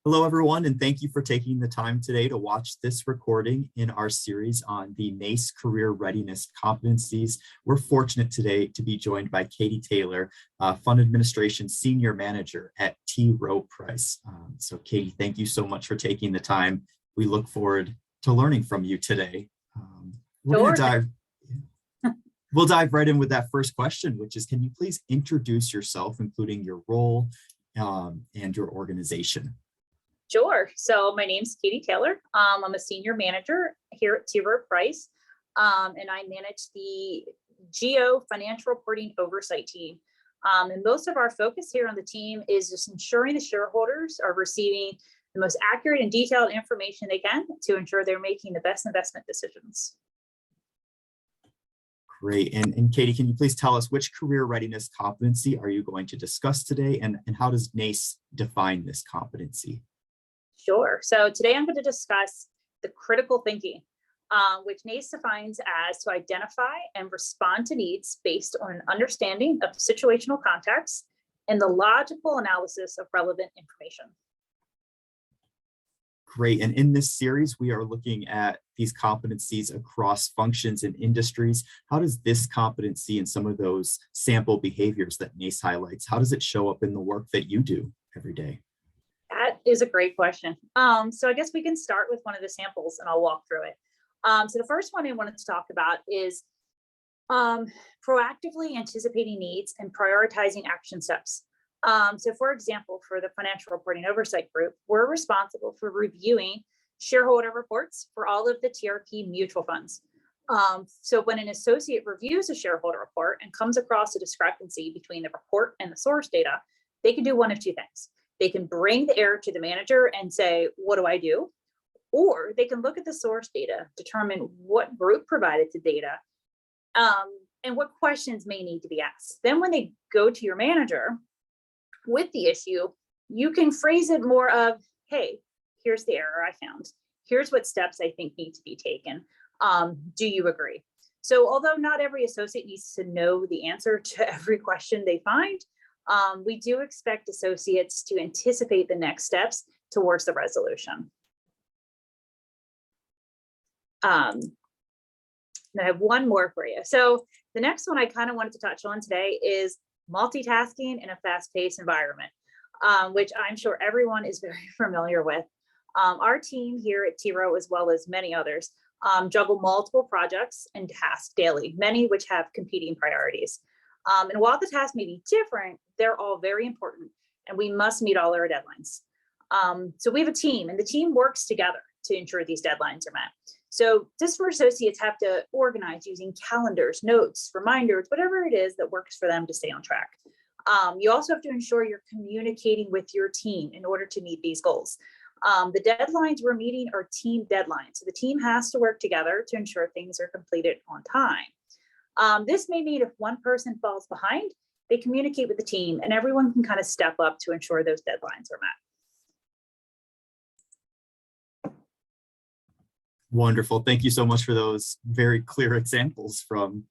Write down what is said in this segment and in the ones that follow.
Hello, everyone, and thank you for taking the time today to watch this recording in our series on the NACE Career Readiness Competencies. We're fortunate today to be joined by Katie Taylor, Fund Administration Senior Manager at Rowe Price. So Katie, thank you so much for taking the time. We look forward to learning from you today. We'll dive right in with that first question, which is, can you please introduce yourself, including your role and your organization? Sure. So my name's Katie Taylor. I'm a senior manager here at Rowe Price, and I manage the GEO financial reporting oversight team. And most of our focus here on the team is just ensuring the shareholders are receiving the most accurate and detailed information they can to ensure they're making the best investment decisions. Great. And Katie, can you please tell us which career readiness competency are you going to discuss today, and how does NACE define this competency? Sure. So today I'm going to discuss the critical thinking, which NACE defines as to identify and respond to needs based on an understanding of situational context and the logical analysis of relevant information. Great. And in this series, we are looking at these competencies across functions and industries. How does this competency and some of those sample behaviors that NACE highlights, how does it show up in the work that you do every day? That is a great question. So I guess we can start with one of the samples and I'll walk through it. So the first one I wanted to talk about is proactively anticipating needs and prioritizing action steps. So for example, for the financial reporting oversight group, we're responsible for reviewing shareholder reports for all of the TRP mutual funds. So when an associate reviews a shareholder report and comes across a discrepancy between the report and the source data, they can do one of two things. They can bring the error to the manager and say, what do I do? Or they can look at the source data, determine what group provided the data, and what questions may need to be asked. Then when they go to your manager with the issue, you can phrase it more of, hey, here's the error I found. Here's what steps I think need to be taken. Do you agree? So although not every associate needs to know the answer to every question they find, we do expect associates to anticipate the next steps towards the resolution. And I have one more for you. So the next one I kind of wanted to touch on today is multitasking in a fast-paced environment, which I'm sure everyone is very familiar with. Our team here at Rowe, as well as many others, juggle multiple projects and tasks daily, many which have competing priorities. And while the tasks may be different, they're all very important and we must meet all our deadlines. So we have a team and the team works together to ensure these deadlines are met. So disciplinary associates have to organize using calendars, notes, reminders, whatever it is that works for them to stay on track. You also have to ensure you're communicating with your team in order to meet these goals. The deadlines we're meeting are team deadlines. So the team has to work together to ensure things are completed on time. This may mean if one person falls behind, they communicate with the team and everyone can kind of step up to ensure those deadlines are met. Wonderful. Thank you so much for those very clear examples from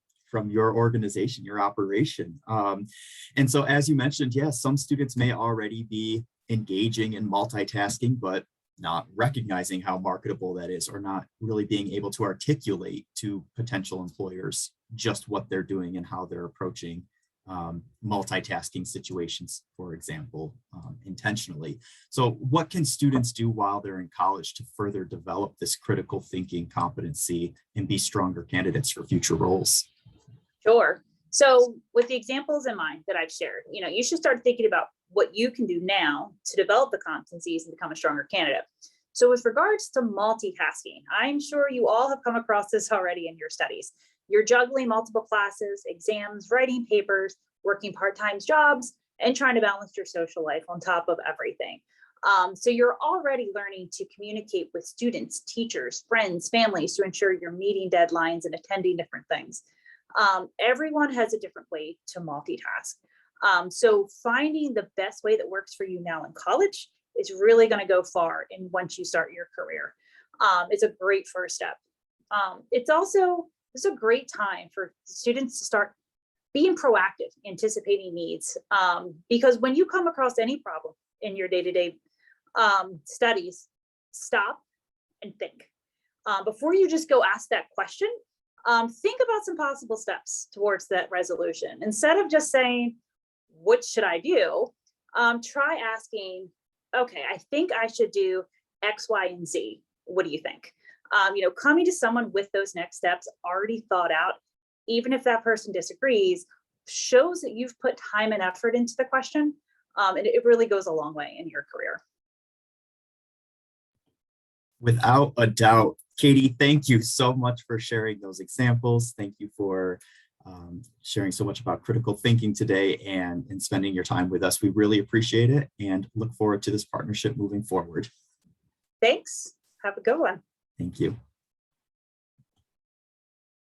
your organization, your operation. And so as you mentioned, yes, some students may already be engaging in multitasking, but not recognizing how marketable that is, or not really being able to articulate to potential employers just what they're doing and how they're approaching multitasking situations, for example, intentionally. So what can students do while they're in college to further develop this critical thinking competency and be stronger candidates for future roles? Sure. So with the examples in mind that I've shared, you should start thinking about what you can do now to develop the competencies and become a stronger candidate. So with regards to multitasking, I'm sure you all have come across this already in your studies. You're juggling multiple classes, exams, writing papers, working part-time jobs, and trying to balance your social life on top of everything. So you're already learning to communicate with students, teachers, friends, families to ensure you're meeting deadlines and attending different things. Everyone has a different way to multitask. So finding the best way that works for you now in college is really going to go far in once you start your career. It's a great first step. It's a great time for students to start being proactive, anticipating needs, because when you come across any problem in your day-to-day studies, stop and think. Before you just go ask that question, think about some possible steps towards that resolution. Instead of just saying, what should I do? Try asking, okay, I think I should do X, Y, and Z. What do you think? Coming to someone with those next steps already thought out, even if that person disagrees, shows that you've put time and effort into the question. And it really goes a long way in your career. Without a doubt. Katie, thank you so much for sharing those examples. Thank you for sharing so much about critical thinking today and spending your time with us. We really appreciate it and look forward to this partnership moving forward. Thanks. Have a good one. Thank you.